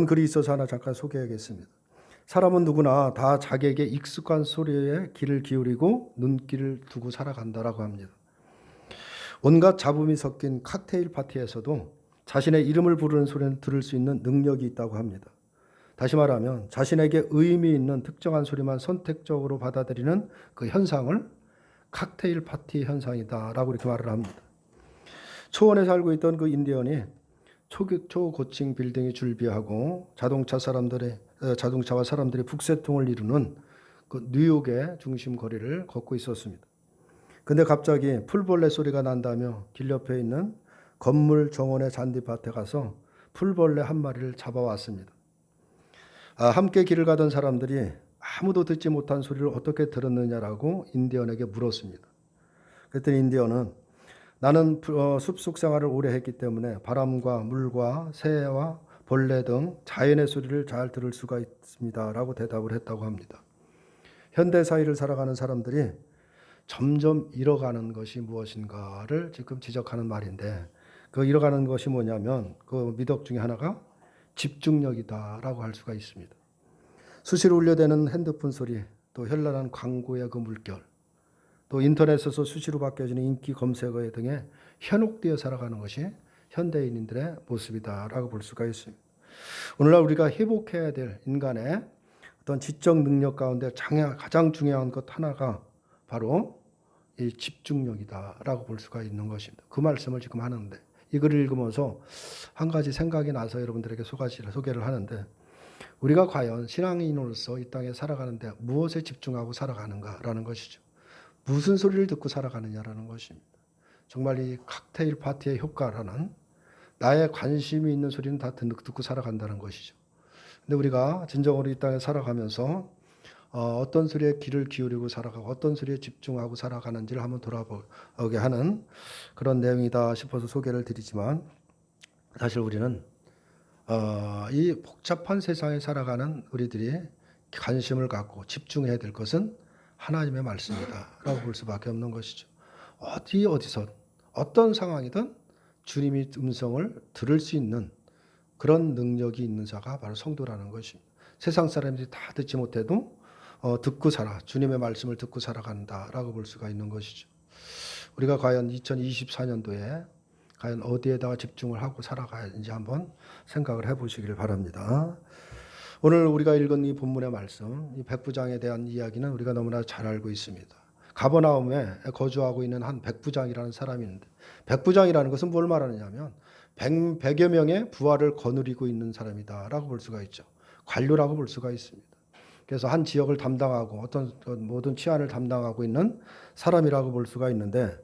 글이 있어서 하나 잠깐 소개하겠습니다. 사람은 누구나 다 자기에게 익숙한 소리에 귀를 기울이고 눈길을 두고 살아간다라고 합니다. 온갖 잡음이 섞인 칵테일 파티에서도 자신의 이름을 부르는 소리는 들을 수 있는 능력이 있다고 합니다. 다시 말하면 자신에게 의미 있는 특정한 소리만 선택적으로 받아들이는 그 현상을 칵테일 파티 현상이다라고 이렇게 말을 합니다. 초원에 살고 있던 그 인디언이 초고층 빌딩이 줄비하고 자동차와 사람들의 북새통을 이루는 그 뉴욕의 중심 거리를 걷고 있었습니다. 근데 갑자기 풀벌레 소리가 난다며 길 옆에 있는 건물 정원의 잔디밭에 가서 풀벌레 한 마리를 잡아왔습니다. 함께 길을 가던 사람들이 아무도 듣지 못한 소리를 어떻게 들었느냐라고 인디언에게 물었습니다. 그랬더니 인디언은 나는 숲속 생활을 오래 했기 때문에 바람과 물과 새와 벌레 등 자연의 소리를 잘 들을 수가 있습니다 라고 대답을 했다고 합니다. 현대 사회를 살아가는 사람들이 점점 잃어가는 것이 무엇인가를 지금 지적하는 말인데, 그 잃어가는 것이 뭐냐면 그 미덕 중에 하나가 집중력이다라고 할 수가 있습니다. 수시로 울려대는 핸드폰 소리, 또 현란한 광고의 그 물결, 또 인터넷에서 수시로 바뀌어지는 인기 검색어 등에 현혹되어 살아가는 것이 현대인들의 모습이다라고 볼 수가 있습니다. 오늘날 우리가 회복해야 될 인간의 어떤 지적 능력 가운데 가장 중요한 것 하나가 바로 이 집중력이다라고 볼 수가 있는 것입니다. 그 말씀을 지금 하는데, 이 글을 읽으면서 한 가지 생각이 나서 여러분들에게 소개를 하는데, 우리가 과연 신앙인으로서 이 땅에 살아가는데 무엇에 집중하고 살아가는가라는 것이죠. 무슨 소리를 듣고 살아가느냐라는 것입니다. 정말 이 칵테일 파티의 효과라는, 나의 관심이 있는 소리는 다 듣고 살아간다는 것이죠. 근데 우리가 진정으로 이 땅에 살아가면서 어떤 소리에 귀를 기울이고 살아가고 어떤 소리에 집중하고 살아가는지를 한번 돌아보게 하는 그런 내용이다 싶어서 소개를 드리지만, 사실 우리는 이 복잡한 세상에 살아가는 우리들이 관심을 갖고 집중해야 될 것은 하나님의 말씀이다라고 볼 수밖에 없는 것이죠. 어디서 어떤 상황이든 주님의 음성을 들을 수 있는 그런 능력이 있는 자가 바로 성도라는 것입니다. 세상 사람들이 다 듣지 못해도 주님의 말씀을 듣고 살아간다라고 볼 수가 있는 것이죠. 우리가 과연 2024년도에 과연 어디에다가 집중을 하고 살아가야지 한번 생각을 해보시길 바랍니다. 오늘 우리가 읽은 이 본문의 말씀, 이 백부장에 대한 이야기는 우리가 너무나 잘 알고 있습니다. 가버나움에 거주하고 있는 한 백부장이라는 사람이 있는데, 백부장이라는 것은 뭘 말하느냐면 100여 명의 부하를 거느리고 있는 사람이다라고 볼 수가 있죠. 관료라고 볼 수가 있습니다. 그래서 한 지역을 담당하고 어떤 모든 치안을 담당하고 있는 사람이라고 볼 수가 있는데,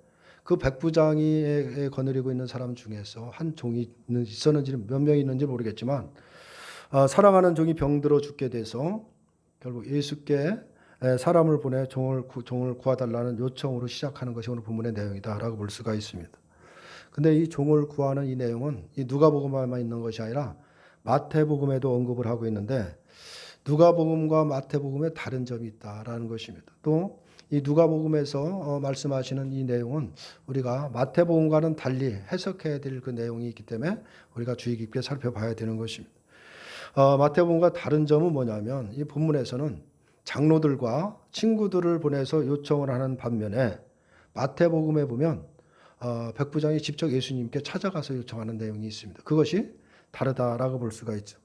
그 백부장이 거느리고 있는 사람 중에서 한 종이 있었는지 몇 명이 있는지 모르겠지만, 사랑하는 종이 병들어 죽게 돼서 결국 예수께 사람을 보내 종을 구하달라는 요청으로 시작하는 것이 오늘 본문의 내용이다라고 볼 수가 있습니다. 근데 이 종을 구하는 이 내용은 이 누가복음에만 있는 것이 아니라 마태복음에도 언급을 하고 있는데, 누가복음과 마태복음에 다른 점이 있다라는 것입니다. 또 이 누가복음에서 말씀하시는 이 내용은 우리가 마태복음과는 달리 해석해야 될 그 내용이 있기 때문에 우리가 주의 깊게 살펴봐야 되는 것입니다. 마태복음과 다른 점은 뭐냐면, 이 본문에서는 장로들과 친구들을 보내서 요청을 하는 반면에 마태복음에 보면 백부장이 직접 예수님께 찾아가서 요청하는 내용이 있습니다. 그것이 다르다라고 볼 수가 있죠.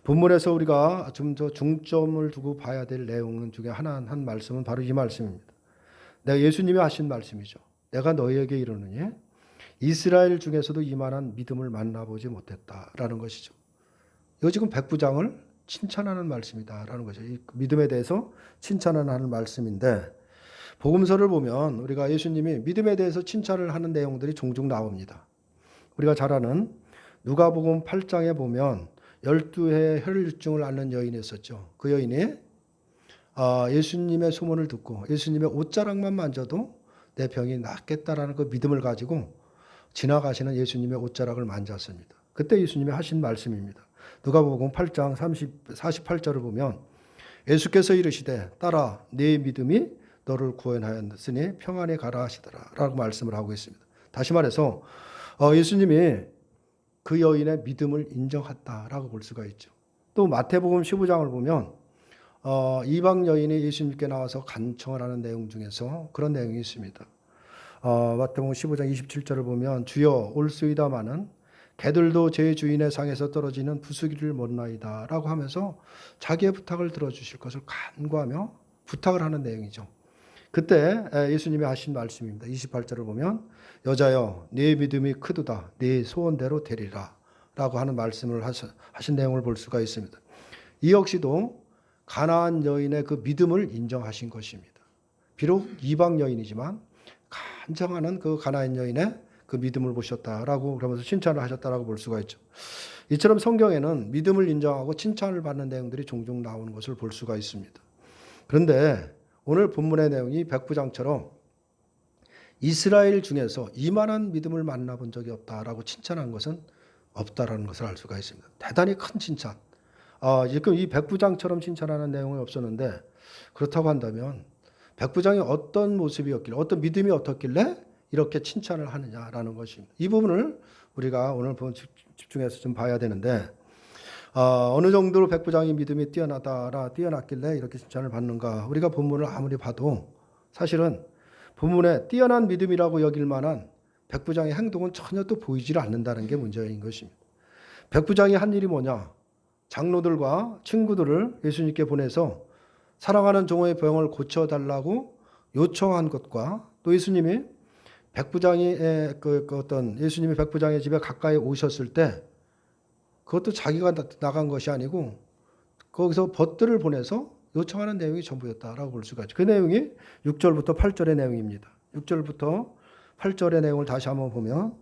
본문에서 우리가 좀 더 중점을 두고 봐야 될 내용 중에 한 말씀은 바로 이 말씀입니다. 내가 예수님이 하신 말씀이죠. 내가 너희에게 이르노니 이스라엘 중에서도 이만한 믿음을 만나보지 못했다라는 것이죠. 이거 지금 백부장을 칭찬하는 말씀이다라는 거죠. 이 믿음에 대해서 칭찬하는 말씀인데, 복음서를 보면 우리가 예수님이 믿음에 대해서 칭찬을 하는 내용들이 종종 나옵니다. 우리가 잘 아는 누가복음 8장에 보면 12해 혈류증을 앓는 여인이 있었죠. 그 여인이 예수님의 소문을 듣고 예수님의 옷자락만 만져도 내 병이 낫겠다라는 그 믿음을 가지고 지나가시는 예수님의 옷자락을 만졌습니다. 그때 예수님이 하신 말씀입니다. 누가복음 8장 48절을 보면 예수께서 이르시되 딸아 네 믿음이 너를 구원하였으니 평안에 가라 하시더라 라고 말씀을 하고 있습니다. 다시 말해서 예수님이 그 여인의 믿음을 인정했다라고 볼 수가 있죠. 또 마태복음 15장을 보면 이방 여인이 예수님께 나와서 간청을 하는 내용 중에서 그런 내용이 있습니다. 마태복음 15장 27절을 보면 주여 올수이다마는 개들도 제 주인의 상에서 떨어지는 부수기를 못나이다 라고 하면서 자기의 부탁을 들어주실 것을 간구하며 부탁을 하는 내용이죠. 그때 예수님이 하신 말씀입니다. 28절을 보면 여자여 네 믿음이 크도다 네 소원대로 되리라 라고 하는 말씀을 하신 내용을 볼 수가 있습니다. 이 역시도 가나안 여인의 그 믿음을 인정하신 것입니다. 비록 이방 여인이지만 간청하는 그 가나안 여인의 그 믿음을 보셨다라고 그러면서 칭찬을 하셨다라고 볼 수가 있죠. 이처럼 성경에는 믿음을 인정하고 칭찬을 받는 내용들이 종종 나오는 것을 볼 수가 있습니다. 그런데 오늘 본문의 내용이 백부장처럼 이스라엘 중에서 이만한 믿음을 만나본 적이 없다라고 칭찬한 것은 없다라는 것을 알 수가 있습니다. 대단히 큰 칭찬. 지금 이 백부장처럼 칭찬하는 내용이 없었는데 그렇다고 한다면 백부장이 어떤 모습이었길래 어떤 믿음이 어떻길래 이렇게 칭찬을 하느냐라는 것입니다. 이 부분을 우리가 오늘 집중해서 좀 봐야 되는데 어느 정도로 백부장의 믿음이 뛰어났길래 이렇게 칭찬을 받는가. 우리가 본문을 아무리 봐도 사실은 본문에 뛰어난 믿음이라고 여길 만한 백부장의 행동은 전혀 또 보이질 않는다는 게 문제인 것입니다. 백부장이 한 일이 뭐냐. 장로들과 친구들을 예수님께 보내서 사랑하는 종의 병을 고쳐달라고 요청한 것과 또 예수님이 예수님이 백부장의 집에 가까이 오셨을 때 그것도 자기가 나간 것이 아니고 거기서 벗들을 보내서 요청하는 내용이 전부였다라고 볼 수가 있죠. 그 내용이 6절부터 8절의 내용입니다. 6절부터 8절의 내용을 다시 한번 보면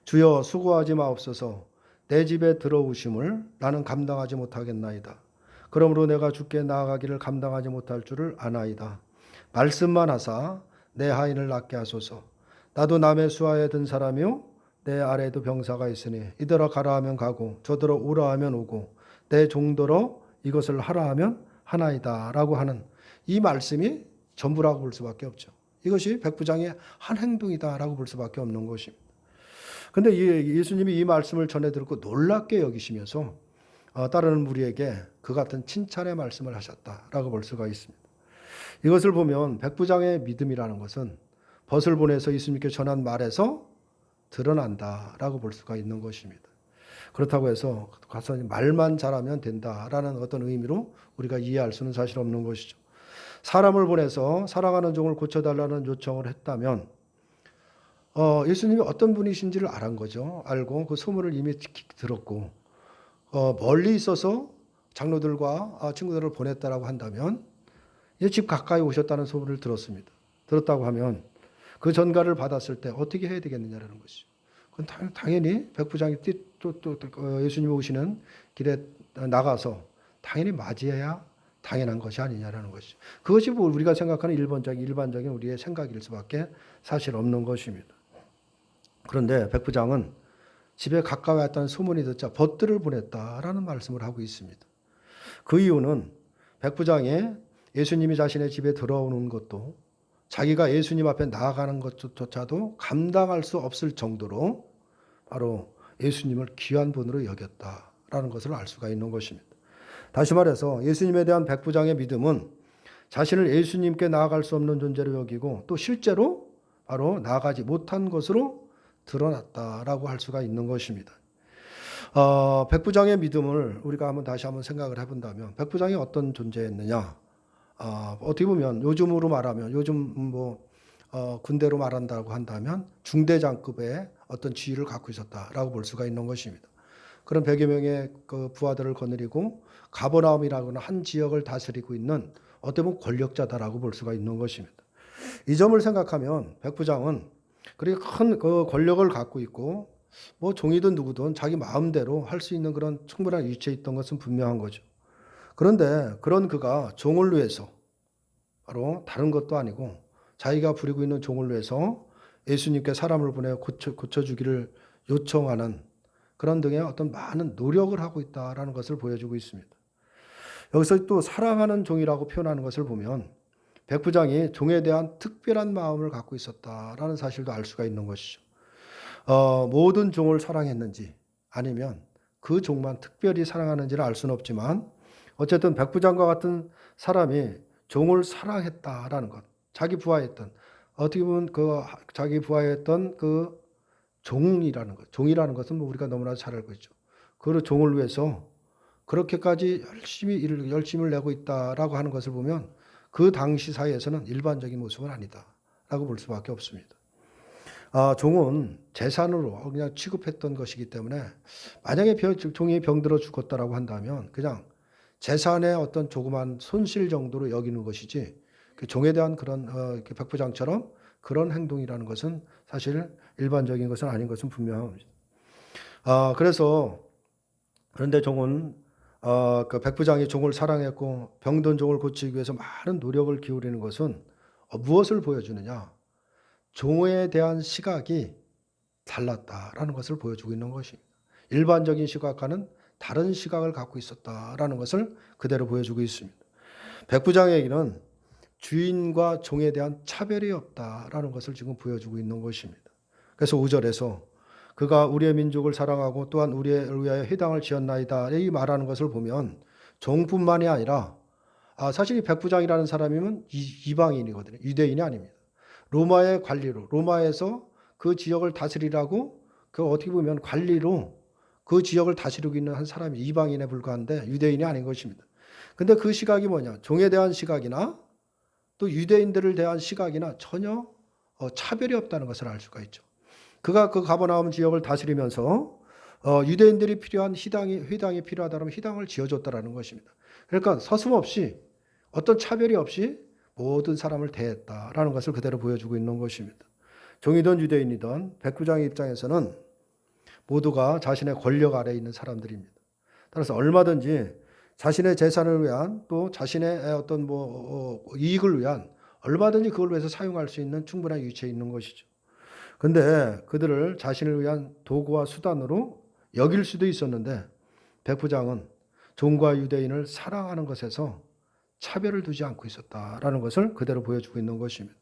주여 수고하지 마옵소서 내 집에 들어오심을 나는 감당하지 못하겠나이다. 그러므로 내가 주께 나아가기를 감당하지 못할 줄을 아나이다. 말씀만 하사 내 하인을 낫게 하소서. 나도 남의 수하에 든 사람이요 내 아래에도 병사가 있으니 이더러 가라 하면 가고 저더러 오라 하면 오고 내 종더러 이것을 하라 하면 하나이다 라고 하는 이 말씀이 전부라고 볼 수밖에 없죠. 이것이 백부장의 한 행동이다 라고 볼 수밖에 없는 것입니다. 그런데 예수님이 이 말씀을 전해 듣고 놀랍게 여기시면서 따르는 무리에게 그 같은 칭찬의 말씀을 하셨다라고 볼 수가 있습니다. 이것을 보면 백부장의 믿음이라는 것은 벗을 보내서 예수님께 전한 말에서 드러난다라고 볼 수가 있는 것입니다. 그렇다고 해서 가서 말만 잘하면 된다라는 어떤 의미로 우리가 이해할 수는 사실 없는 것이죠. 사람을 보내서 사랑하는 종을 고쳐달라는 요청을 했다면 예수님이 어떤 분이신지를 알은 거죠. 알고 그 소문을 이미 들었고 멀리 있어서 장로들과 친구들을 보냈다라고 한다면 이제 집 가까이 오셨다는 소문을 들었습니다. 들었다고 하면 그 전가를 받았을 때 어떻게 해야 되겠느냐라는 것이죠. 그건 당연히 백부장이 예수님이 오시는 길에 나가서 당연히 맞이해야 당연한 것이 아니냐라는 것이죠. 그것이 우리가 생각하는 일반적인 우리의 생각일 수밖에 사실 없는 것입니다. 그런데 백부장은 집에 가까이 왔다는 소문이 듣자 벗들을 보냈다라는 말씀을 하고 있습니다. 그 이유는 백부장이 예수님이 자신의 집에 들어오는 것도 자기가 예수님 앞에 나아가는 것조차도 감당할 수 없을 정도로 바로 예수님을 귀한 분으로 여겼다라는 것을 알 수가 있는 것입니다. 다시 말해서 예수님에 대한 백부장의 믿음은 자신을 예수님께 나아갈 수 없는 존재로 여기고 또 실제로 바로 나아가지 못한 것으로 드러났다라고 할 수가 있는 것입니다. 백부장의 믿음을 우리가 다시 한번 생각을 해본다면 백부장이 어떤 존재였느냐? 어떻게 보면 요즘으로 말하면 군대로 말한다고 한다면 중대장급의 어떤 지위를 갖고 있었다라고 볼 수가 있는 것입니다. 그런 100여 명의 그 부하들을 거느리고 가버나움이라는 한 지역을 다스리고 있는 어떻게 보면 권력자다라고 볼 수가 있는 것입니다. 이 점을 생각하면 백부장은 그렇게 큰 그 권력을 갖고 있고 종이든 누구든 자기 마음대로 할 수 있는 그런 충분한 위치에 있던 것은 분명한 거죠. 그런데 그런 그가 종을 위해서 바로 다른 것도 아니고 자기가 부리고 있는 종을 위해서 예수님께 사람을 보내 고쳐주기를 요청하는 그런 등의 어떤 많은 노력을 하고 있다라는 것을 보여주고 있습니다. 여기서 또 사랑하는 종이라고 표현하는 것을 보면 백부장이 종에 대한 특별한 마음을 갖고 있었다라는 사실도 알 수가 있는 것이죠. 모든 종을 사랑했는지 아니면 그 종만 특별히 사랑하는지를 알 수는 없지만 어쨌든 백부장과 같은 사람이 종을 사랑했다라는 것, 자기 부하였던 어떻게 보면 그 자기 부하였던 그 종이라는 것은 뭐 우리가 너무나 잘 알고 있죠. 그 종을 위해서 그렇게까지 열심을 내고 있다라고 하는 것을 보면 그 당시 사회에서는 일반적인 모습은 아니다라고 볼 수밖에 없습니다. 종은 재산으로 그냥 취급했던 것이기 때문에 만약에 종이 병들어 죽었다라고 한다면 그냥 재산의 어떤 조그만 손실 정도로 여기는 것이지 그 종에 대한 그런 백부장처럼 그런 행동이라는 것은 사실 일반적인 것은 아닌 것은 분명합니다. 그래서 그런데 종은 그 백부장이 종을 사랑했고 병든 종을 고치기 위해서 많은 노력을 기울이는 것은 무엇을 보여주느냐? 종에 대한 시각이 달랐다라는 것을 보여주고 있는 것입니다. 일반적인 시각과는 다른 시각을 갖고 있었다라는 것을 그대로 보여주고 있습니다. 백부장에게는 주인과 종에 대한 차별이 없다라는 것을 지금 보여주고 있는 것입니다. 그래서 5절에서 그가 우리의 민족을 사랑하고 또한 우리를 위하여 회당을 지었나이다 이 말하는 것을 보면 종뿐만이 아니라 사실 이 백부장이라는 사람이면 이방인이거든요. 유대인이 아닙니다. 로마의 관리로 로마에서 그 지역을 다스리라고 그 어떻게 보면 관리로 그 지역을 다스리고 있는 한 사람이 이방인에 불과한데 유대인이 아닌 것입니다. 근데 그 시각이 뭐냐? 종에 대한 시각이나 또 유대인들을 대한 시각이나 전혀 차별이 없다는 것을 알 수가 있죠. 그가 그 가버나움 지역을 다스리면서 유대인들이 필요한 회당이 필요하다면 회당을 지어줬다라는 것입니다. 그러니까 서슴없이 어떤 차별이 없이 모든 사람을 대했다라는 것을 그대로 보여주고 있는 것입니다. 종이든 유대인이든 백부장의 입장에서는 모두가 자신의 권력 아래에 있는 사람들입니다. 따라서 얼마든지 자신의 재산을 위한 또 자신의 어떤 이익을 위한 얼마든지 그걸 위해서 사용할 수 있는 충분한 위치에 있는 것이죠. 근데 그들을 자신을 위한 도구와 수단으로 여길 수도 있었는데 백부장은 종과 유대인을 사랑하는 것에서 차별을 두지 않고 있었다라는 것을 그대로 보여주고 있는 것입니다.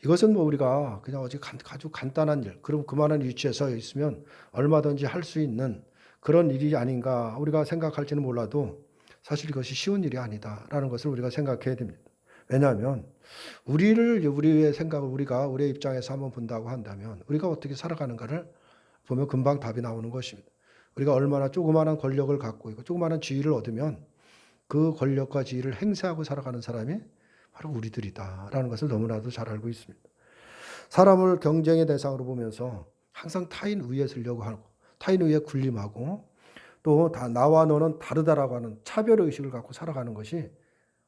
이것은 우리가 그냥 아주 간단한 일, 그럼 그만한 위치에서 있으면 얼마든지 할 수 있는 그런 일이 아닌가 우리가 생각할지는 몰라도 사실 이것이 쉬운 일이 아니다라는 것을 우리가 생각해야 됩니다. 왜냐하면 우리의 생각을 우리의 입장에서 한번 본다고 한다면 우리가 어떻게 살아가는가를 보면 금방 답이 나오는 것입니다. 우리가 얼마나 조그마한 권력을 갖고 있고 조그마한 지위를 얻으면 그 권력과 지위를 행사하고 살아가는 사람이 바로 우리들이다라는 것을 너무나도 잘 알고 있습니다. 사람을 경쟁의 대상으로 보면서 항상 타인 위에 서려고 하고 타인 위에 군림하고 또 나와 너는 다르다라고 하는 차별의식을 갖고 살아가는 것이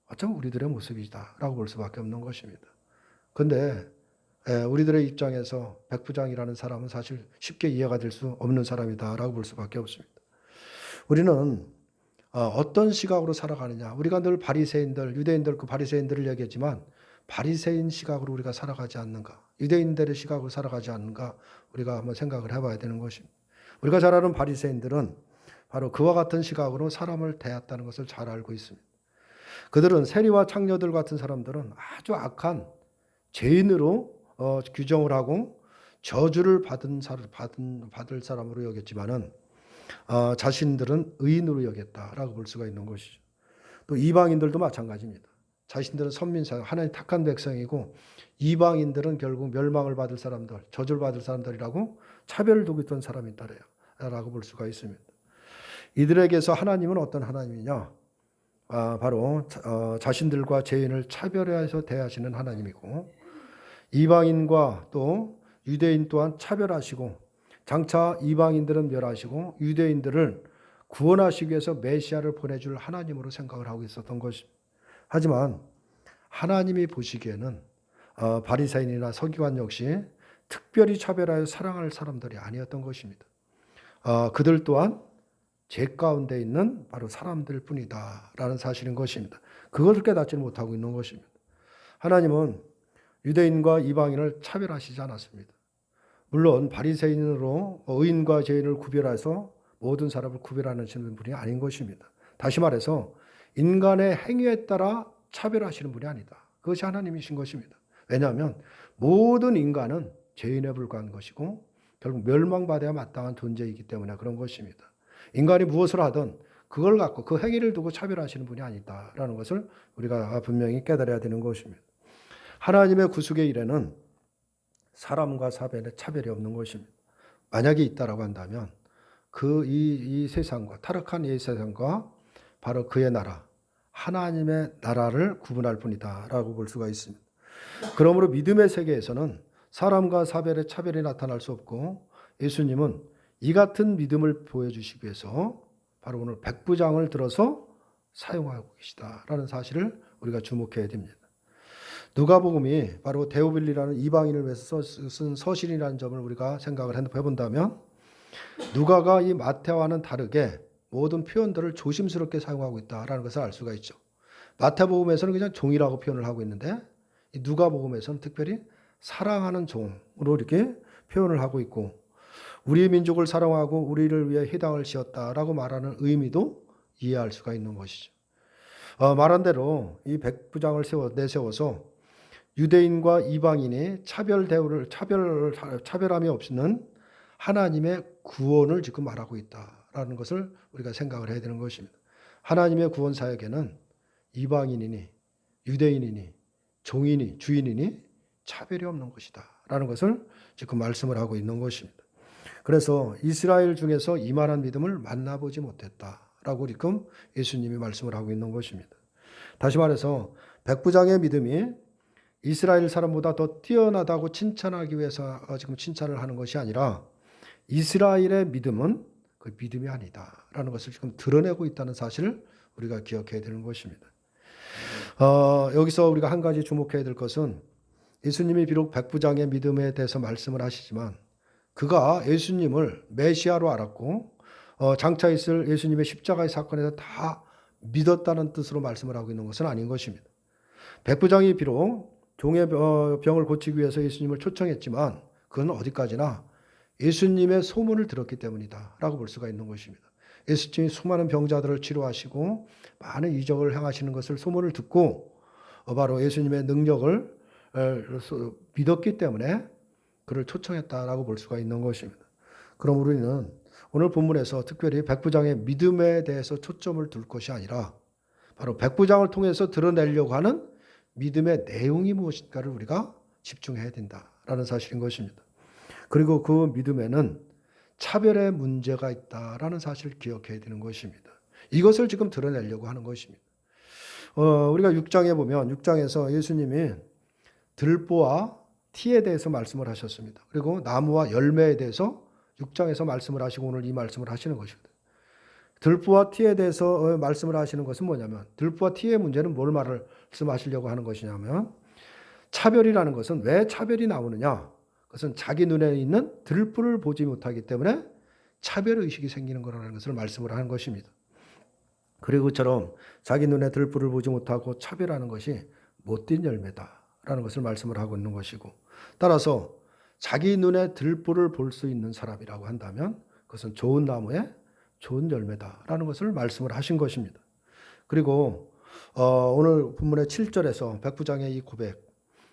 어쩌면 우리들의 모습이다라고 볼 수밖에 없는 것입니다. 그런데 우리들의 입장에서 백부장이라는 사람은 사실 쉽게 이해가 될 수 없는 사람이다라고 볼 수밖에 없습니다. 우리는 어떤 시각으로 살아가느냐. 우리가 늘 바리새인들, 유대인들 그 바리새인들을 얘기했지만 바리새인 시각으로 우리가 살아가지 않는가. 유대인들의 시각으로 살아가지 않는가. 우리가 한번 생각을 해봐야 되는 것입니다. 우리가 잘 아는 바리새인들은 바로 그와 같은 시각으로 사람을 대했다는 것을 잘 알고 있습니다. 그들은 세리와 창녀들 같은 사람들은 아주 악한 죄인으로 규정을 하고 저주를 받을 사람으로 여겼지만은 자신들은 의인으로 여겼다라고 볼 수가 있는 것이죠. 또 이방인들도 마찬가지입니다. 자신들은 선민사, 하나님 택한 백성이고 이방인들은 결국 멸망을 받을 사람들, 저주를 받을 사람들이라고 차별을 두고 있던 사람이다라고 볼 수가 있습니다. 이들에게서 하나님은 어떤 하나님이냐? 바로 자신들과 죄인을 차별해서 대하시는 하나님이고 이방인과 또 유대인 또한 차별하시고 장차 이방인들은 멸하시고 유대인들을 구원하시기 위해서 메시아를 보내줄 하나님으로 생각을 하고 있었던 것입니다. 하지만 하나님이 보시기에는 바리새인이나 서기관 역시 특별히 차별하여 사랑할 사람들이 아니었던 것입니다. 그들 또한 죄 가운데 있는 바로 사람들 뿐이다라는 사실인 것입니다. 그것을 깨닫지 못하고 있는 것입니다. 하나님은 유대인과 이방인을 차별하시지 않았습니다. 물론 바리새인으로 의인과 죄인을 구별해서 모든 사람을 구별하시는 분이 아닌 것입니다. 다시 말해서 인간의 행위에 따라 차별하시는 분이 아니다. 그것이 하나님이신 것입니다. 왜냐하면 모든 인간은 죄인에 불과한 것이고 결국 멸망받아야 마땅한 존재이기 때문에 그런 것입니다. 인간이 무엇을 하든 그걸 갖고 그 행위를 두고 차별하시는 분이 아니다라는 것을 우리가 분명히 깨달아야 되는 것입니다. 하나님의 구속의 일에는 사람과 사변에 차별이 없는 것입니다. 만약에 있다라고 한다면 이 세상과 타락한 이 세상과 바로 그의 나라, 하나님의 나라를 구분할 뿐이다라고 볼 수가 있습니다. 그러므로 믿음의 세계에서는 사람과 사별의 차별이 나타날 수 없고 예수님은 이 같은 믿음을 보여주시기 위해서 바로 오늘 백부장을 들어서 사용하고 계시다라는 사실을 우리가 주목해야 됩니다. 누가복음이 바로 데오빌리라는 이방인을 위해서 쓴 서신이라는 점을 우리가 생각을 해본다면 누가가 이 마태와는 다르게 모든 표현들을 조심스럽게 사용하고 있다라는 것을 알 수가 있죠. 마태복음에서는 그냥 종이라고 표현을 하고 있는데 이 누가복음에서는 특별히 사랑하는 종으로 이렇게 표현을 하고 있고 우리의 민족을 사랑하고 우리를 위해 희당을 지었다라고 말하는 의미도 이해할 수가 있는 것이죠. 말한 대로 이 백부장을 내세워서 유대인과 이방인이 차별함이 없는 하나님의 구원을 지금 말하고 있다라는 것을 우리가 생각을 해야 되는 것입니다. 하나님의 구원 사역에는 이방인이니 유대인이니 종이니 주인이니 차별이 없는 것이다라는 것을 지금 말씀을 하고 있는 것입니다. 그래서 이스라엘 중에서 이만한 믿음을 만나보지 못했다라고 지금 예수님이 말씀을 하고 있는 것입니다. 다시 말해서 백부장의 믿음이 이스라엘 사람보다 더 뛰어나다고 칭찬하기 위해서 지금 칭찬을 하는 것이 아니라 이스라엘의 믿음은 그 믿음이 아니다라는 것을 지금 드러내고 있다는 사실을 우리가 기억해야 되는 것입니다. 여기서 우리가 한 가지 주목해야 될 것은 예수님이 비록 백부장의 믿음에 대해서 말씀을 하시지만 그가 예수님을 메시아로 알았고 장차 있을 예수님의 십자가의 사건에서 다 믿었다는 뜻으로 말씀을 하고 있는 것은 아닌 것입니다. 백부장이 비록 종의 병을 고치기 위해서 예수님을 초청했지만 그건 어디까지나 예수님의 소문을 들었기 때문이다 라고 볼 수가 있는 것입니다. 예수님이 수많은 병자들을 치료하시고 많은 이적을 행하시는 것을 소문을 듣고 바로 예수님의 능력을 믿었기 때문에 그를 초청했다라고 볼 수가 있는 것입니다. 그럼 우리는 오늘 본문에서 특별히 백부장의 믿음에 대해서 초점을 둘 것이 아니라 바로 백부장을 통해서 드러내려고 하는 믿음의 내용이 무엇인가를 우리가 집중해야 된다라는 사실인 것입니다. 그리고 그 믿음에는 차별의 문제가 있다라는 사실을 기억해야 되는 것입니다. 이것을 지금 드러내려고 하는 것입니다. 우리가 6장에 보면 6장에서 예수님이 들보와 티에 대해서 말씀을 하셨습니다. 그리고 나무와 열매에 대해서 6장에서 말씀을 하시고 오늘 이 말씀을 하시는 것입니다. 들보와 티에 대해서 말씀을 하시는 것은 뭐냐면 들보와 티의 문제는 뭘 말씀하시려고 하는 것이냐면 차별이라는 것은 왜 차별이 나오느냐? 그것은 자기 눈에 있는 들보를 보지 못하기 때문에 차별의식이 생기는 거라는 것을 말씀을 하는 것입니다. 그리고 그처럼 자기 눈에 들보를 보지 못하고 차별하는 것이 못된 열매다라는 것을 말씀을 하고 있는 것이고 따라서 자기 눈에 들보를 볼 수 있는 사람이라고 한다면 그것은 좋은 나무에 좋은 열매다라는 것을 말씀을 하신 것입니다. 그리고 오늘 본문의 7절에서 백부장의 이 고백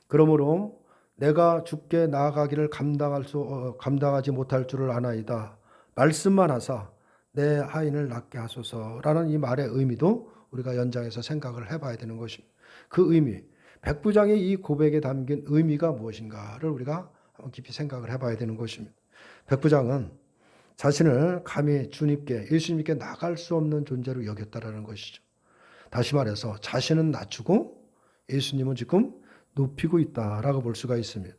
그러므로 내가 주께 나아가기를 감당하지 못할 줄을 아나이다. 말씀만 하사 내 하인을 낫게 하소서라는 이 말의 의미도 우리가 연장해서 생각을 해봐야 되는 것입니다. 그 의미, 백부장의 이 고백에 담긴 의미가 무엇인가를 우리가 한번 깊이 생각을 해봐야 되는 것입니다. 백부장은 자신을 감히 주님께 예수님께 나갈 수 없는 존재로 여겼다라는 것이죠. 다시 말해서 자신은 낮추고 예수님은 지금 높이고 있다라고 볼 수가 있습니다.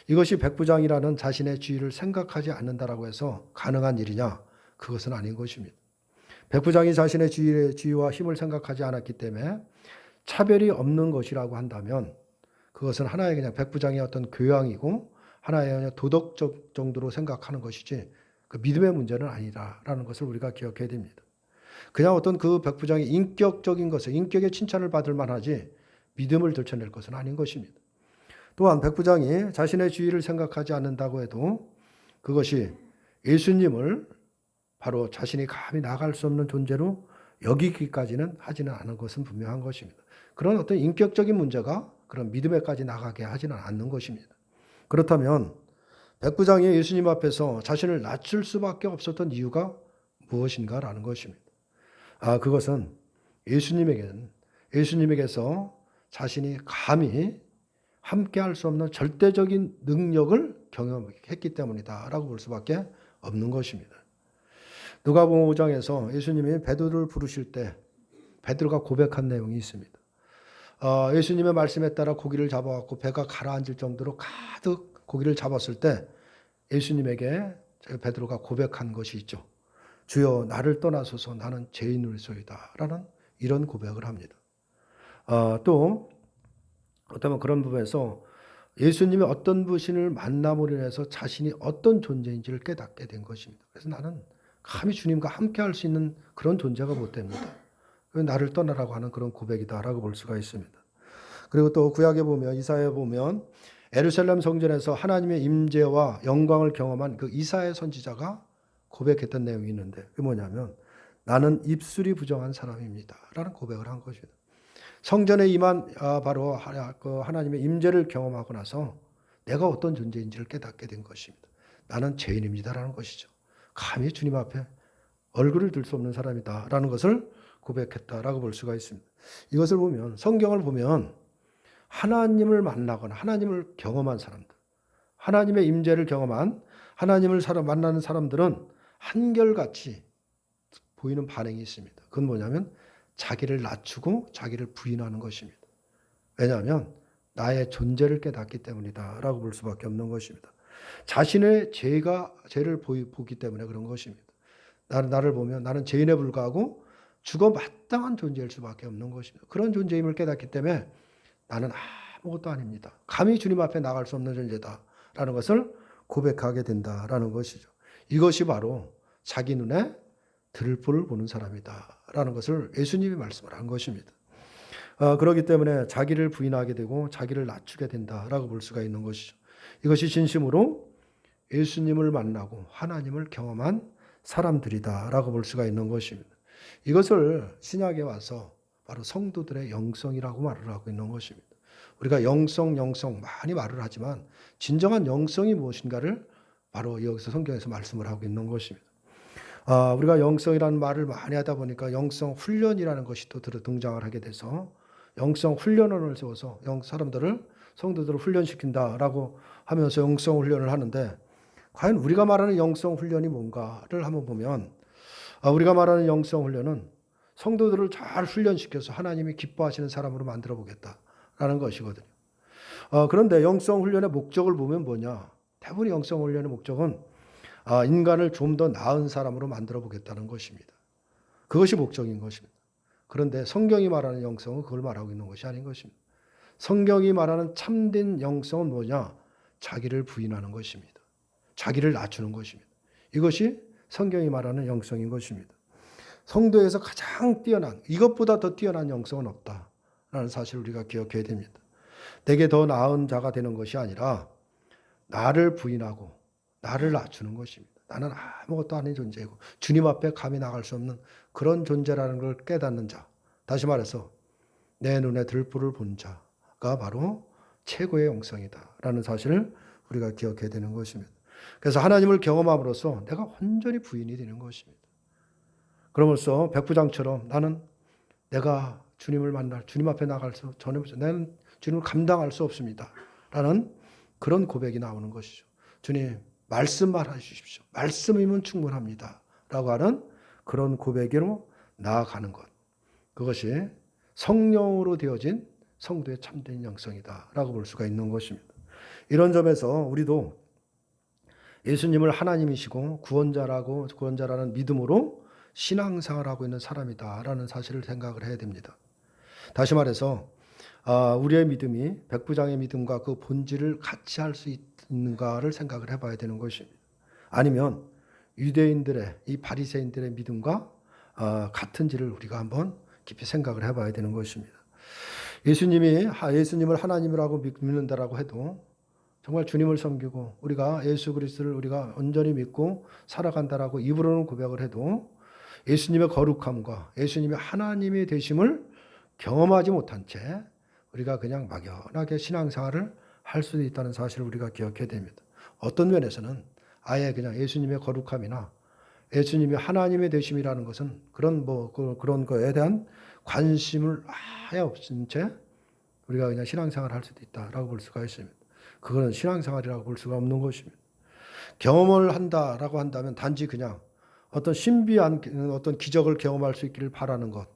이것이 백부장이라는 자신의 지위를 생각하지 않는다라고 해서 가능한 일이냐? 그것은 아닌 것입니다. 백부장이 자신의 지위와 힘을 생각하지 않았기 때문에 차별이 없는 것이라고 한다면 그것은 하나의 그냥 백부장의 어떤 교양이고 하나의 그냥 도덕적 정도로 생각하는 것이지 그 믿음의 문제는 아니다라는 것을 우리가 기억해야 됩니다. 그냥 어떤 그 백부장이 인격적인 것을 인격의 칭찬을 받을 만하지 믿음을 들춰낼 것은 아닌 것입니다. 또한 백부장이 자신의 지위를 생각하지 않는다고 해도 그것이 예수님을 바로 자신이 감히 나갈 수 없는 존재로 여기기까지는 하지는 않은 것은 분명한 것입니다. 그런 어떤 인격적인 문제가 그런 믿음에까지 나가게 하지는 않는 것입니다. 그렇다면 백부장이 예수님 앞에서 자신을 낮출 수밖에 없었던 이유가 무엇인가라는 것입니다. 그것은 예수님에게서 자신이 감히 함께 할 수 없는 절대적인 능력을 경험했기 때문이다라고 볼 수밖에 없는 것입니다. 누가복음 5장에서 예수님이 베드로를 부르실 때 베드로가 고백한 내용이 있습니다. 예수님의 말씀에 따라 고기를 잡아갖고 배가 가라앉을 정도로 가득 고기를 잡았을 때 예수님에게 베드로가 고백한 것이 있죠. 주여 나를 떠나소서 나는 죄인이소이다 라는 이런 고백을 합니다. 또 어쩌면 그런 부분에서 예수님이 어떤 분을 만남으로 인해서 자신이 어떤 존재인지를 깨닫게 된 것입니다. 그래서 나는 감히 주님과 함께 할 수 있는 그런 존재가 못 됩니다. 나를 떠나라고 하는 그런 고백이다라고 볼 수가 있습니다. 그리고 또 구약에 보면 이사야에 보면 예루살렘 성전에서 하나님의 임재와 영광을 경험한 그 이사야 선지자가 고백했던 내용이 있는데 그게 뭐냐면 나는 입술이 부정한 사람입니다 라는 고백을 한 것입니다. 성전에 임한 바로 하나님의 임재를 경험하고 나서 내가 어떤 존재인지를 깨닫게 된 것입니다. 나는 죄인입니다라는 것이죠. 감히 주님 앞에 얼굴을 들 수 없는 사람이다라는 것을 고백했다라고 볼 수가 있습니다. 이것을 보면 성경을 보면 하나님을 만나거나 하나님을 경험한 사람들, 하나님의 임재를 경험한 하나님을 만나는 사람들은 한결같이 보이는 반응이 있습니다. 그건 뭐냐면 자기를 낮추고 자기를 부인하는 것입니다. 왜냐하면 나의 존재를 깨닫기 때문이다 라고 볼 수밖에 없는 것입니다. 자신의 죄를 보기 때문에 그런 것입니다. 나를 보면 나는 죄인에 불과하고 죽어 마땅한 존재일 수밖에 없는 것입니다. 그런 존재임을 깨닫기 때문에 나는 아무것도 아닙니다. 감히 주님 앞에 나갈 수 없는 존재다라는 것을 고백하게 된다라는 것이죠. 이것이 바로 자기 눈에 들불을 보는 사람이다라는 것을 예수님이 말씀을 한 것입니다. 그렇기 때문에 자기를 부인하게 되고 자기를 낮추게 된다라고 볼 수가 있는 것이죠. 이것이 진심으로 예수님을 만나고 하나님을 경험한 사람들이다라고 볼 수가 있는 것입니다. 이것을 신약에 와서 바로 성도들의 영성이라고 말을 하고 있는 것입니다. 우리가 영성 많이 말을 하지만 진정한 영성이 무엇인가를 바로 여기서 성경에서 말씀을 하고 있는 것입니다. 우리가 영성이라는 말을 많이 하다 보니까 영성 훈련이라는 것이 또 등장을 하게 돼서 영성 훈련원을 세워서 성도들을 훈련시킨다라고 하면서 영성 훈련을 하는데 과연 우리가 말하는 영성 훈련이 뭔가를 한번 보면 우리가 말하는 영성 훈련은 성도들을 잘 훈련시켜서 하나님이 기뻐하시는 사람으로 만들어 보겠다라는 것이거든요. 그런데 영성 훈련의 목적을 보면 뭐냐? 대부분 영성 훈련의 목적은 인간을 좀 더 나은 사람으로 만들어 보겠다는 것입니다. 그것이 목적인 것입니다. 그런데 성경이 말하는 영성은 그걸 말하고 있는 것이 아닌 것입니다. 성경이 말하는 참된 영성은 뭐냐? 자기를 부인하는 것입니다. 자기를 낮추는 것입니다. 이것이 성경이 말하는 영성인 것입니다. 성도에서 가장 뛰어난, 이것보다 더 뛰어난 영성은 없다라는 사실을 우리가 기억해야 됩니다. 내게 더 나은 자가 되는 것이 아니라 나를 부인하고 나를 낮추는 것입니다. 나는 아무것도 아닌 존재이고 주님 앞에 감히 나갈 수 없는 그런 존재라는 걸 깨닫는 자. 다시 말해서 내 눈에 들불을 본 자가 바로 최고의 영성이다라는 사실을 우리가 기억해야 되는 것입니다. 그래서 하나님을 경험함으로써 내가 온전히 부인이 되는 것입니다. 그러면서 백부장처럼 나는 내가 주님을 만날 주님 앞에 나갈 나는 주님을 감당할 수 없습니다. 라는 그런 고백이 나오는 것이죠. 주님 말씀만 해주십시오. 말씀이면 충분합니다. 라고 하는 그런 고백으로 나아가는 것. 그것이 성령으로 되어진 성도의 참된 영성이다. 라고 볼 수가 있는 것입니다. 이런 점에서 우리도 예수님을 하나님이시고 구원자라는 믿음으로 신앙생활을 하고 있는 사람이다라는 사실을 생각을 해야 됩니다. 다시 말해서 우리의 믿음이 백부장의 믿음과 그 본질을 같이 할 수 있는가를 생각을 해봐야 되는 것입니다. 아니면 유대인들의 이 바리새인들의 믿음과 같은지를 우리가 한번 깊이 생각을 해봐야 되는 것입니다. 예수님을 하나님이라고 믿는다라고 해도 정말 주님을 섬기고 우리가 예수 그리스도를 우리가 온전히 믿고 살아간다라고 입으로는 고백을 해도 예수님의 거룩함과 예수님의 하나님의 되심을 경험하지 못한 채 우리가 그냥 막연하게 신앙생활을 할 수도 있다는 사실을 우리가 기억해야 됩니다. 어떤 면에서는 아예 그냥 예수님의 거룩함이나 예수님이 하나님의 되심이라는 것은 그런 거에 대한 관심을 아예 없인 채 우리가 그냥 신앙생활을 할 수도 있다라고 볼 수가 있습니다. 그거는 신앙생활이라고 볼 수가 없는 것입니다. 경험을 한다라고 한다면 단지 그냥 어떤 신비한 어떤 기적을 경험할 수 있기를 바라는 것,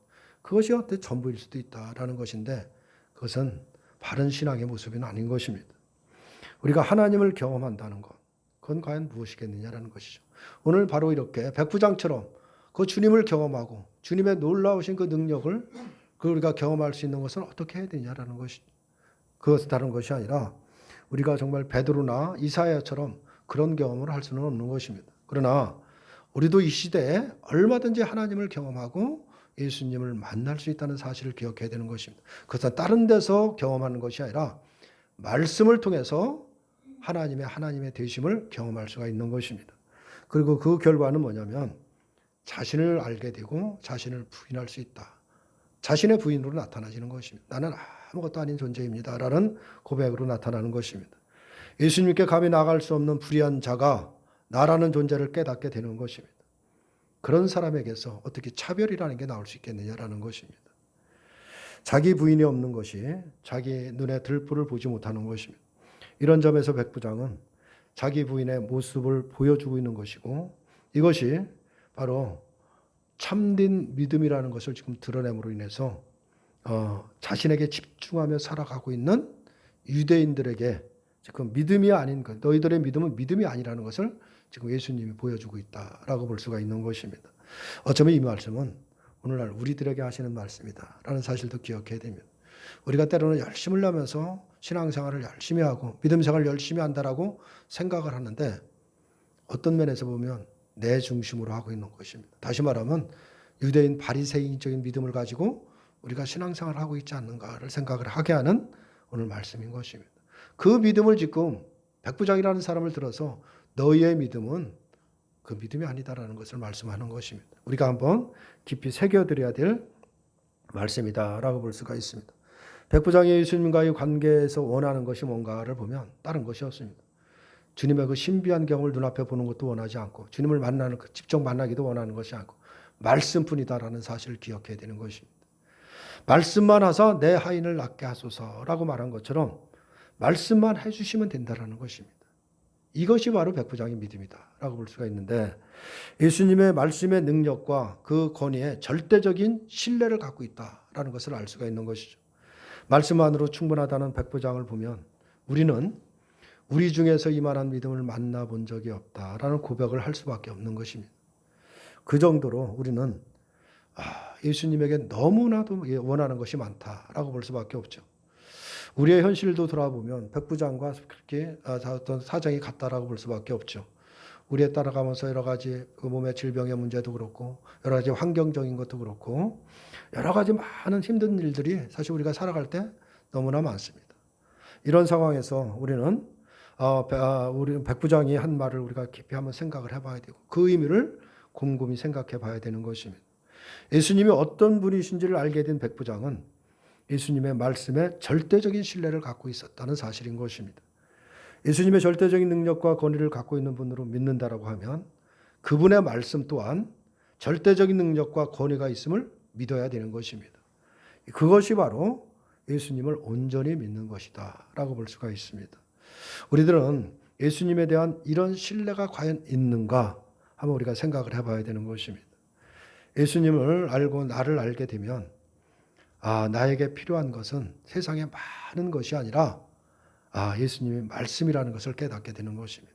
그것이 어때 전부일 수도 있다라는 것인데, 그것은 바른 신앙의 모습은 아닌 것입니다. 우리가 하나님을 경험한다는 것, 그건 과연 무엇이겠느냐라는 것이죠. 오늘 바로 이렇게 백부장처럼 그 주님을 경험하고 주님의 놀라우신 그 능력을 우리가 경험할 수 있는 것은 어떻게 해야 되냐라는 것이, 그것은 다른 것이 아니라 우리가 정말 베드로나 이사야처럼 그런 경험을 할 수는 없는 것입니다. 그러나 우리도 이 시대에 얼마든지 하나님을 경험하고 예수님을 만날 수 있다는 사실을 기억해야 되는 것입니다. 그것은 다른 데서 경험하는 것이 아니라 말씀을 통해서 하나님의 되심을 경험할 수가 있는 것입니다. 그리고 그 결과는 뭐냐면 자신을 알게 되고 자신을 부인할 수 있다. 자신의 부인으로 나타나지는 것입니다. 나는 아무것도 아닌 존재입니다 라는 고백으로 나타나는 것입니다. 예수님께 감히 나갈 수 없는 불의한 자가 나라는 존재를 깨닫게 되는 것입니다. 그런 사람에게서 어떻게 차별이라는 게 나올 수 있겠느냐라는 것입니다. 자기 부인이 없는 것이 자기 눈에 들불을 보지 못하는 것입니다. 이런 점에서 백부장은 자기 부인의 모습을 보여주고 있는 것이고, 이것이 바로 참된 믿음이라는 것을 지금 드러냄으로 인해서 자신에게 집중하며 살아가고 있는 유대인들에게 지금 믿음이 아닌 것, 너희들의 믿음은 믿음이 아니라는 것을 지금 예수님이 보여주고 있다라고 볼 수가 있는 것입니다. 어쩌면 이 말씀은 오늘날 우리들에게 하시는 말씀이다라는 사실도 기억해야 됩니다. 우리가 때로는 열심을 내면서 신앙생활을 열심히 하고 믿음생활을 열심히 한다라고 생각을 하는데, 어떤 면에서 보면 내 중심으로 하고 있는 것입니다. 다시 말하면 유대인 바리새인적인 믿음을 가지고 우리가 신앙생활을 하고 있지 않는가를 생각을 하게 하는 오늘 말씀인 것입니다. 그 믿음을 지금 백부장이라는 사람을 들어서 너희의 믿음은 그 믿음이 아니다라는 것을 말씀하는 것입니다. 우리가 한번 깊이 새겨드려야 될 말씀이다라고 볼 수가 있습니다. 백부장이 예수님과의 관계에서 원하는 것이 뭔가를 보면 다른 것이 없습니다. 주님의 그 신비한 경험을 눈앞에 보는 것도 원하지 않고, 주님을 직접 만나기도 원하는 것이 않고, 말씀뿐이다라는 사실을 기억해야 되는 것입니다. 말씀만 하사 내 하인을 낫게 하소서라고 말한 것처럼 말씀만 해주시면 된다라는 것입니다. 이것이 바로 백부장의 믿음이다라고 볼 수가 있는데, 예수님의 말씀의 능력과 그 권위에 절대적인 신뢰를 갖고 있다라는 것을 알 수가 있는 것이죠. 말씀만으로 충분하다는 백부장을 보면 우리는 우리 중에서 이만한 믿음을 만나본 적이 없다라는 고백을 할 수밖에 없는 것입니다. 그 정도로 우리는 예수님에게 너무나도 원하는 것이 많다라고 볼 수밖에 없죠. 우리의 현실도 돌아보면 백부장과 그렇게 어떤 사정이 같다라고 볼 수밖에 없죠. 우리에 따라가면서 여러 가지 몸의 질병의 문제도 그렇고, 여러 가지 환경적인 것도 그렇고, 여러 가지 많은 힘든 일들이 사실 우리가 살아갈 때 너무나 많습니다. 이런 상황에서 우리는 우리 백부장이 한 말을 우리가 깊이 한번 생각을 해봐야 되고, 그 의미를 곰곰이 생각해 봐야 되는 것입니다. 예수님이 어떤 분이신지를 알게 된 백부장은 예수님의 말씀에 절대적인 신뢰를 갖고 있었다는 사실인 것입니다. 예수님의 절대적인 능력과 권위를 갖고 있는 분으로 믿는다라고 하면 그분의 말씀 또한 절대적인 능력과 권위가 있음을 믿어야 되는 것입니다. 그것이 바로 예수님을 온전히 믿는 것이다 라고 볼 수가 있습니다. 우리들은 예수님에 대한 이런 신뢰가 과연 있는가 한번 우리가 생각을 해봐야 되는 것입니다. 예수님을 알고 나를 알게 되면 나에게 필요한 것은 세상에 많은 것이 아니라 예수님의 말씀이라는 것을 깨닫게 되는 것입니다.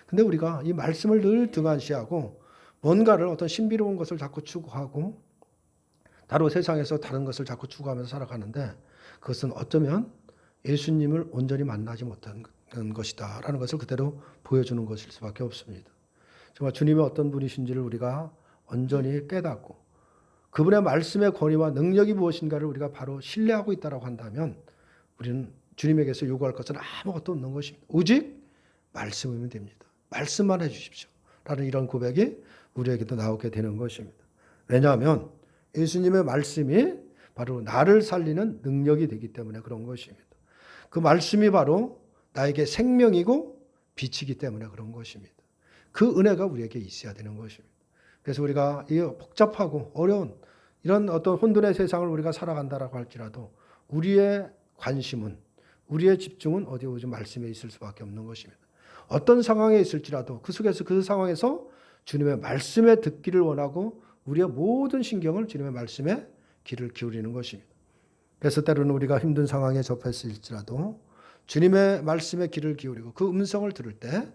근데 우리가 이 말씀을 늘 등한시하고 뭔가를 어떤 신비로운 것을 자꾸 추구하고 다른 세상에서 다른 것을 자꾸 추구하면서 살아가는데, 그것은 어쩌면 예수님을 온전히 만나지 못한 것이다 라는 것을 그대로 보여주는 것일 수밖에 없습니다. 정말 주님이 어떤 분이신지를 우리가 온전히 깨닫고 그분의 말씀의 권위와 능력이 무엇인가를 우리가 바로 신뢰하고 있다고 한다면 우리는 주님에게서 요구할 것은 아무것도 없는 것입니다. 오직 말씀이면 됩니다. 말씀만 해주십시오 라는 이런 고백이 우리에게도 나오게 되는 것입니다. 왜냐하면 예수님의 말씀이 바로 나를 살리는 능력이 되기 때문에 그런 것입니다. 그 말씀이 바로 나에게 생명이고 빛이기 때문에 그런 것입니다. 그 은혜가 우리에게 있어야 되는 것입니다. 그래서 우리가 이 복잡하고 어려운 이런 어떤 혼돈의 세상을 우리가 살아간다라고 할지라도 우리의 관심은, 우리의 집중은 어디 오지 말씀에 있을 수밖에 없는 것입니다. 어떤 상황에 있을지라도 그 속에서 그 상황에서 주님의 말씀에 듣기를 원하고 우리의 모든 신경을 주님의 말씀에 귀를 기울이는 것입니다. 그래서 때로는 우리가 힘든 상황에 접했을지라도 주님의 말씀에 귀를 기울이고 그 음성을 들을 때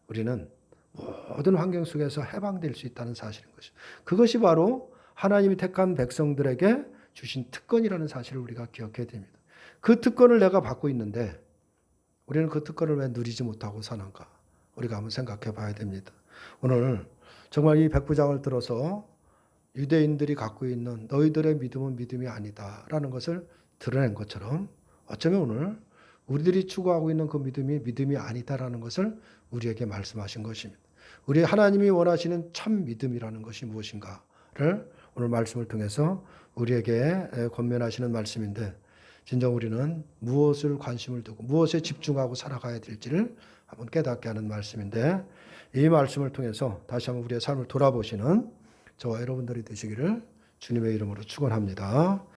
우리는 모든 환경 속에서 해방될 수 있다는 사실인 것입니다. 그것이 바로 하나님이 택한 백성들에게 주신 특권이라는 사실을 우리가 기억해야 됩니다. 그 특권을 내가 받고 있는데 우리는 그 특권을 왜 누리지 못하고 사는가? 우리가 한번 생각해 봐야 됩니다. 오늘 정말 이 백부장을 들어서 유대인들이 갖고 있는 너희들의 믿음은 믿음이 아니다라는 것을 드러낸 것처럼 어쩌면 오늘 우리들이 추구하고 있는 그 믿음이 믿음이 아니다라는 것을 우리에게 말씀하신 것입니다. 우리 하나님이 원하시는 참 믿음이라는 것이 무엇인가를 오늘 말씀을 통해서 우리에게 권면하시는 말씀인데 진정 우리는 무엇을 관심을 두고 무엇에 집중하고 살아가야 될지를 한번 깨닫게 하는 말씀인데 이 말씀을 통해서 다시 한번 우리의 삶을 돌아보시는 저와 여러분들이 되시기를 주님의 이름으로 축원합니다.